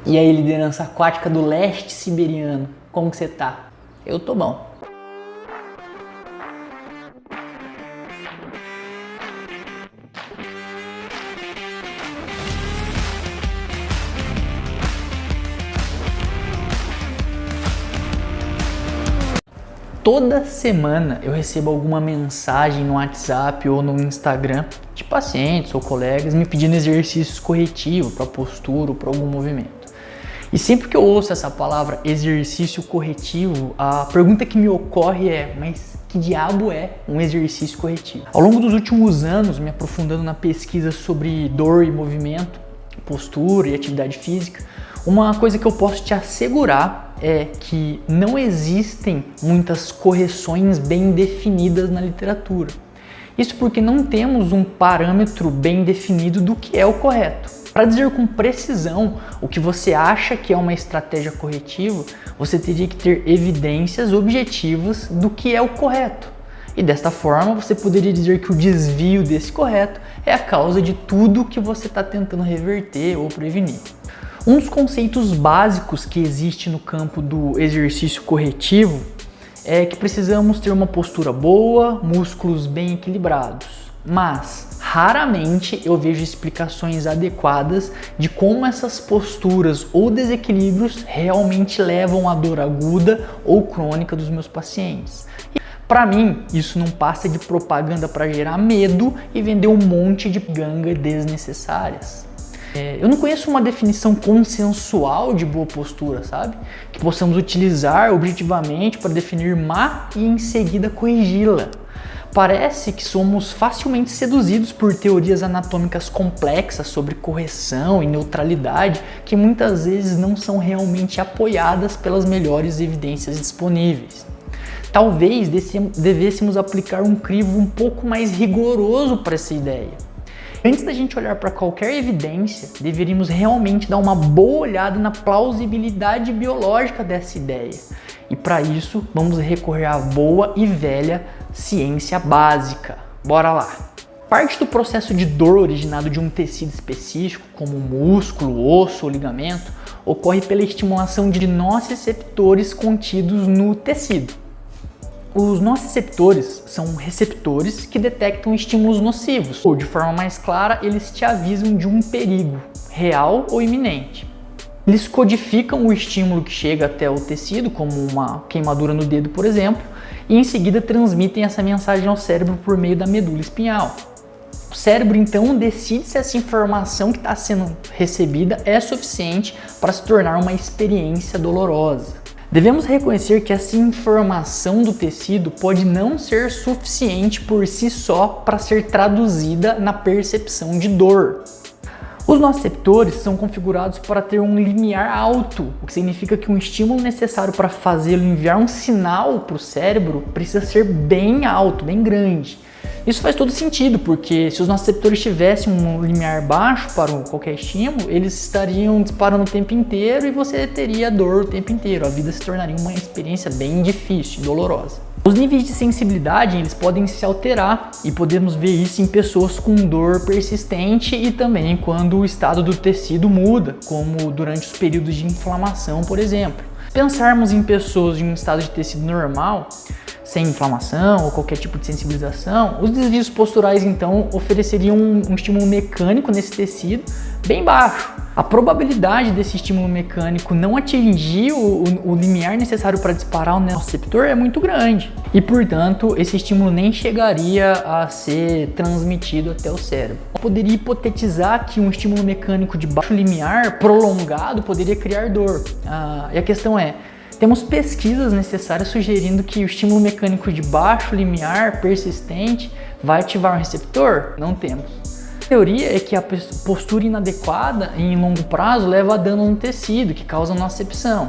E aí, liderança aquática do leste siberiano, como que você tá? Eu tô bom. Toda semana eu recebo alguma mensagem no WhatsApp ou no Instagram de pacientes ou colegas me pedindo exercícios corretivos para postura ou para algum movimento. E sempre que eu ouço essa palavra exercício corretivo, a pergunta que me ocorre é: mas que diabo é um exercício corretivo? Ao longo dos últimos anos, me aprofundando na pesquisa sobre dor e movimento, postura e atividade física, uma coisa que eu posso te assegurar é que não existem muitas correções bem definidas na literatura. Isso porque não temos um parâmetro bem definido do que é o correto. Para dizer com precisão o que você acha que é uma estratégia corretiva, você teria que ter evidências objetivas do que é o correto. E desta forma, você poderia dizer que o desvio desse correto é a causa de tudo que você está tentando reverter ou prevenir. Um dos conceitos básicos que existe no campo do exercício corretivo é que precisamos ter uma postura boa, músculos bem equilibrados, mas raramente eu vejo explicações adequadas de como essas posturas ou desequilíbrios realmente levam à dor aguda ou crônica dos meus pacientes. Para mim, isso não passa de propaganda para gerar medo e vender um monte de ganga desnecessárias. Eu não conheço uma definição consensual de boa postura, sabe? Que possamos utilizar objetivamente para definir má e em seguida corrigi-la. Parece que somos facilmente seduzidos por teorias anatômicas complexas sobre correção e neutralidade que muitas vezes não são realmente apoiadas pelas melhores evidências disponíveis. Talvez devêssemos aplicar um crivo um pouco mais rigoroso para essa ideia. Antes da gente olhar para qualquer evidência, deveríamos realmente dar uma boa olhada na plausibilidade biológica dessa ideia. E para isso, vamos recorrer à boa e velha ciência básica. Bora lá! Parte do processo de dor originado de um tecido específico, como músculo, osso ou ligamento, ocorre pela estimulação de nociceptores contidos no tecido. Os nociceptores são receptores que detectam estímulos nocivos, ou de forma mais clara, eles te avisam de um perigo, real ou iminente. Eles codificam o estímulo que chega até o tecido, como uma queimadura no dedo, por exemplo, e em seguida transmitem essa mensagem ao cérebro por meio da medula espinhal. O cérebro então decide se essa informação que está sendo recebida é suficiente para se tornar uma experiência dolorosa. Devemos reconhecer que essa informação do tecido pode não ser suficiente por si só para ser traduzida na percepção de dor. Os nociceptores são configurados para ter um limiar alto, o que significa que um estímulo necessário para fazê-lo enviar um sinal para o cérebro precisa ser bem alto, bem grande. Isso faz todo sentido, porque se os nociceptores tivessem um limiar baixo para qualquer estímulo, eles estariam disparando o tempo inteiro e você teria dor o tempo inteiro. A vida se tornaria uma experiência bem difícil e dolorosa. Os níveis de sensibilidade eles podem se alterar e podemos ver isso em pessoas com dor persistente e também quando o estado do tecido muda, como durante os períodos de inflamação, por exemplo. Pensarmos em pessoas em um estado de tecido normal, sem inflamação ou qualquer tipo de sensibilização, os desvios posturais então ofereceriam um estímulo mecânico nesse tecido bem baixo. A probabilidade desse estímulo mecânico não atingir o limiar necessário para disparar o nociceptor é muito grande e, portanto, esse estímulo nem chegaria a ser transmitido até o cérebro. Eu poderia hipotetizar que um estímulo mecânico de baixo limiar prolongado poderia criar dor. E a questão é: temos pesquisas necessárias sugerindo que o estímulo mecânico de baixo limiar persistente vai ativar um receptor? Não temos. A teoria é que a postura inadequada em longo prazo leva a dano no tecido, que causa nocicepção.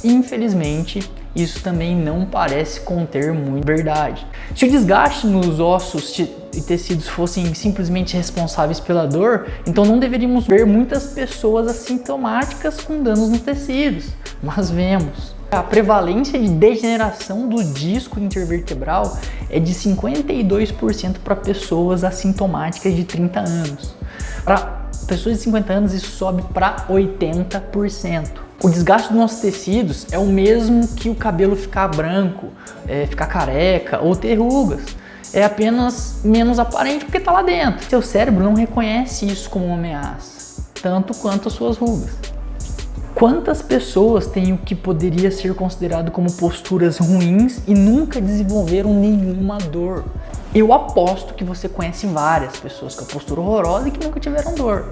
Infelizmente, isso também não parece conter muita verdade. Se o desgaste nos ossos e tecidos fossem simplesmente responsáveis pela dor, então não deveríamos ver muitas pessoas assintomáticas com danos nos tecidos, mas vemos. A prevalência de degeneração do disco intervertebral é de 52% para pessoas assintomáticas de 30 anos. Para pessoas de 50 anos isso sobe para 80%. O desgaste dos nossos tecidos é o mesmo que o cabelo ficar branco, ficar careca ou ter rugas. É apenas menos aparente porque está lá dentro. Seu cérebro não reconhece isso como uma ameaça, tanto quanto as suas rugas. Quantas pessoas têm o que poderia ser considerado como posturas ruins e nunca desenvolveram nenhuma dor? Eu aposto que você conhece várias pessoas com a postura horrorosa e que nunca tiveram dor.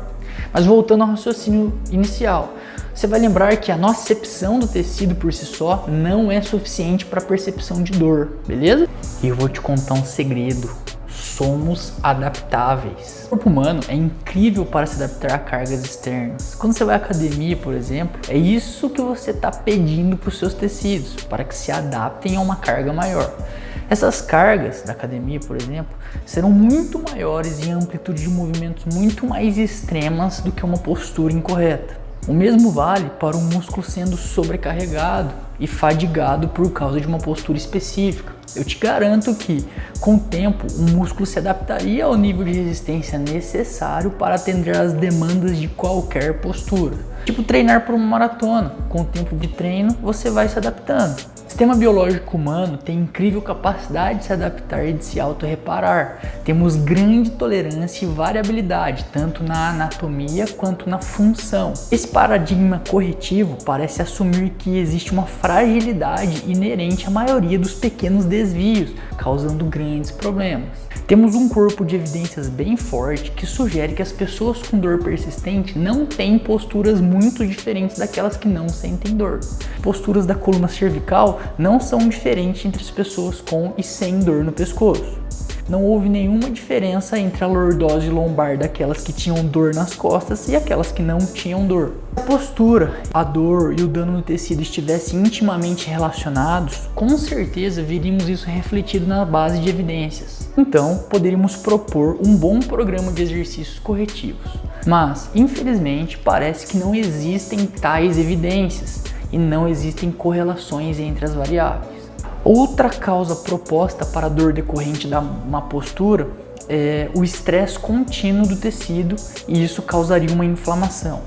Mas voltando ao raciocínio inicial, você vai lembrar que a nocepção do tecido por si só não é suficiente para a percepção de dor, beleza? E eu vou te contar um segredo. Somos adaptáveis. O corpo humano é incrível para se adaptar a cargas externas. Quando você vai à academia, por exemplo, é isso que você está pedindo para os seus tecidos, para que se adaptem a uma carga maior. Essas cargas da academia, por exemplo, serão muito maiores em amplitude de movimentos muito mais extremas do que uma postura incorreta. O mesmo vale para um músculo sendo sobrecarregado e fadigado por causa de uma postura específica. Eu te garanto que, com o tempo, o músculo se adaptaria ao nível de resistência necessário para atender às demandas de qualquer postura. Tipo treinar por uma maratona. Com o tempo de treino, você vai se adaptando. O sistema biológico humano tem incrível capacidade de se adaptar e de se autorreparar. Temos grande tolerância e variabilidade, tanto na anatomia quanto na função. Esse paradigma corretivo parece assumir que existe uma fragilidade inerente à maioria dos pequenos desvios, causando grandes problemas. Temos um corpo de evidências bem forte que sugere que as pessoas com dor persistente não têm posturas muito diferentes daquelas que não sentem dor. Posturas da coluna cervical não são diferentes entre as pessoas com e sem dor no pescoço. Não houve nenhuma diferença entre a lordose lombar daquelas que tinham dor nas costas e aquelas que não tinham dor. Se a postura, a dor e o dano no tecido estivessem intimamente relacionados, com certeza veríamos isso refletido na base de evidências. Então, poderíamos propor um bom programa de exercícios corretivos. Mas, infelizmente, parece que não existem tais evidências e não existem correlações entre as variáveis. Outra causa proposta para a dor decorrente da má postura é o estresse contínuo do tecido, e isso causaria uma inflamação.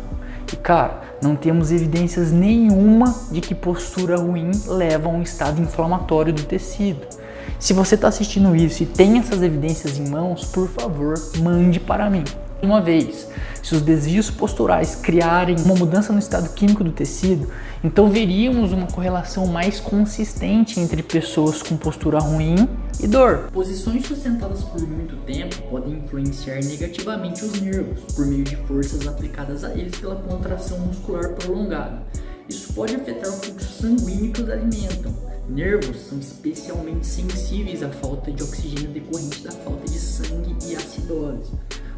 E cara, não temos evidências nenhuma de que postura ruim leva a um estado inflamatório do tecido. Se você está assistindo isso e tem essas evidências em mãos, por favor, mande para mim. Uma vez, se os desvios posturais criarem uma mudança no estado químico do tecido, então veríamos uma correlação mais consistente entre pessoas com postura ruim e dor. Posições sustentadas por muito tempo podem influenciar negativamente os nervos por meio de forças aplicadas a eles pela contração muscular prolongada. Isso pode afetar o fluxo sanguíneo que os alimentam. Nervos são especialmente sensíveis à falta de oxigênio decorrente da falta de sangue e acidose.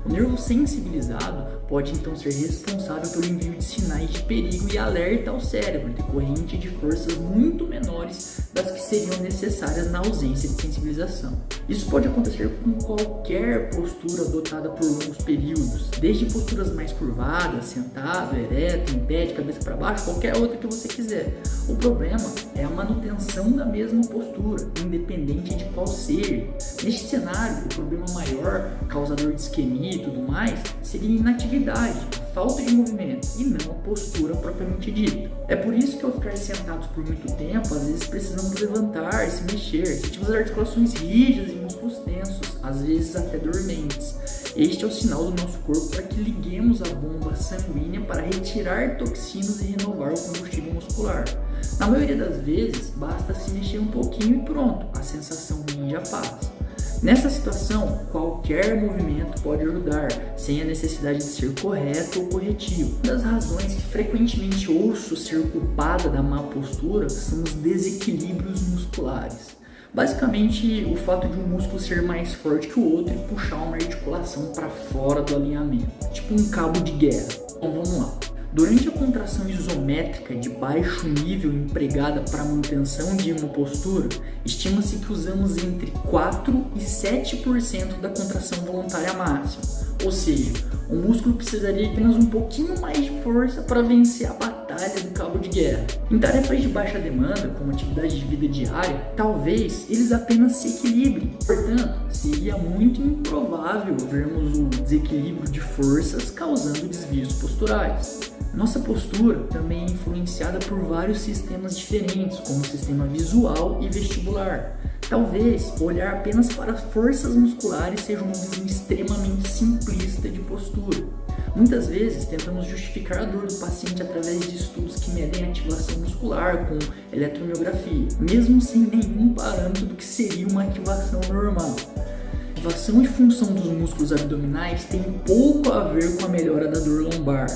O nervo sensibilizado pode então ser responsável pelo envio de sinais de perigo e alerta ao cérebro, decorrente de forças muito menores das que seriam necessárias na ausência de sensibilização. Isso pode acontecer com qualquer postura adotada por longos períodos, desde posturas mais curvadas, sentado, ereto, em pé, de cabeça para baixo, qualquer outra que você quiser. O problema é a manutenção da mesma postura, independente de qual seja. Neste cenário, o problema maior, causador de isquemia e tudo mais, seria a inatividade, a falta de movimento e não a postura propriamente dita. É por isso que ao ficar sentados por muito tempo, às vezes precisamos levantar, se mexer, sentimos as articulações rígidas e músculos tensos, às vezes até dormentes. Este é o sinal do nosso corpo para que liguemos a bomba sanguínea para retirar toxinas e renovar o combustível muscular. Na maioria das vezes, basta se mexer um pouquinho e pronto, a sensação ruim já passa. Nessa situação, qualquer movimento pode ajudar, sem a necessidade de ser correto ou corretivo. Uma das razões que frequentemente ouço ser culpada da má postura são os desequilíbrios musculares. Basicamente, o fato de um músculo ser mais forte que o outro e puxar uma articulação para fora do alinhamento, tipo um cabo de guerra. Então vamos lá. Durante a contração isométrica de baixo nível empregada para a manutenção de uma postura, estima-se que usamos entre 4 e 7% da contração voluntária máxima. Ou seja, o músculo precisaria de apenas um pouquinho mais de força para vencer a batalha batalha do cabo de guerra. Em tarefas de baixa demanda, como atividade de vida diária, talvez eles apenas se equilibrem. Portanto, seria muito improvável vermos o desequilíbrio de forças causando desvios posturais. Nossa postura também é influenciada por vários sistemas diferentes, como o sistema visual e vestibular. Talvez olhar apenas para as forças musculares seja uma visão extremamente simplista de postura. Muitas vezes tentamos justificar a dor do paciente através de estudos que medem a ativação muscular com eletromiografia, mesmo sem nenhum parâmetro do que seria uma ativação normal. A ativação e função dos músculos abdominais tem pouco a ver com a melhora da dor lombar.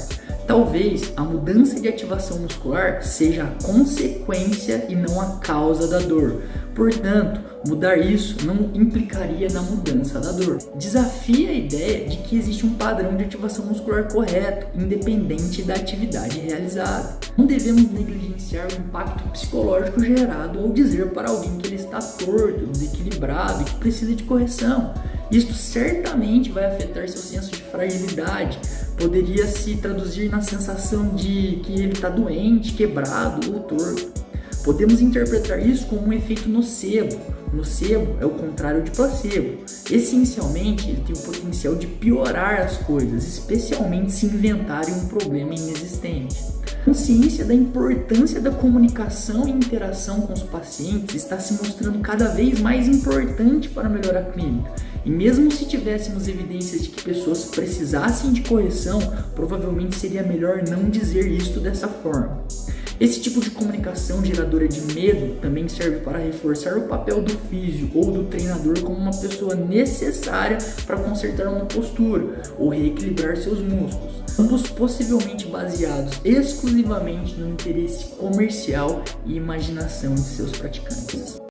Talvez a mudança de ativação muscular seja a consequência e não a causa da dor. Portanto, mudar isso não implicaria na mudança da dor. Desafia a ideia de que existe um padrão de ativação muscular correto, independente da atividade realizada. Não devemos negligenciar o impacto psicológico gerado ao dizer para alguém que ele está torto, desequilibrado e que precisa de correção. Isto certamente vai afetar seu senso de fragilidade, poderia se traduzir na sensação de que ele está doente, quebrado ou torto. Podemos interpretar isso como um efeito nocebo. Nocebo é o contrário de placebo. Essencialmente, ele tem o potencial de piorar as coisas, especialmente se inventarem um problema inexistente. A consciência da importância da comunicação e interação com os pacientes está se mostrando cada vez mais importante para a melhora clínica. E mesmo se tivéssemos evidências de que pessoas precisassem de correção, provavelmente seria melhor não dizer isto dessa forma. Esse tipo de comunicação geradora de medo também serve para reforçar o papel do físio ou do treinador como uma pessoa necessária para consertar uma postura ou reequilibrar seus músculos, ambos possivelmente baseados exclusivamente no interesse comercial e imaginação de seus praticantes.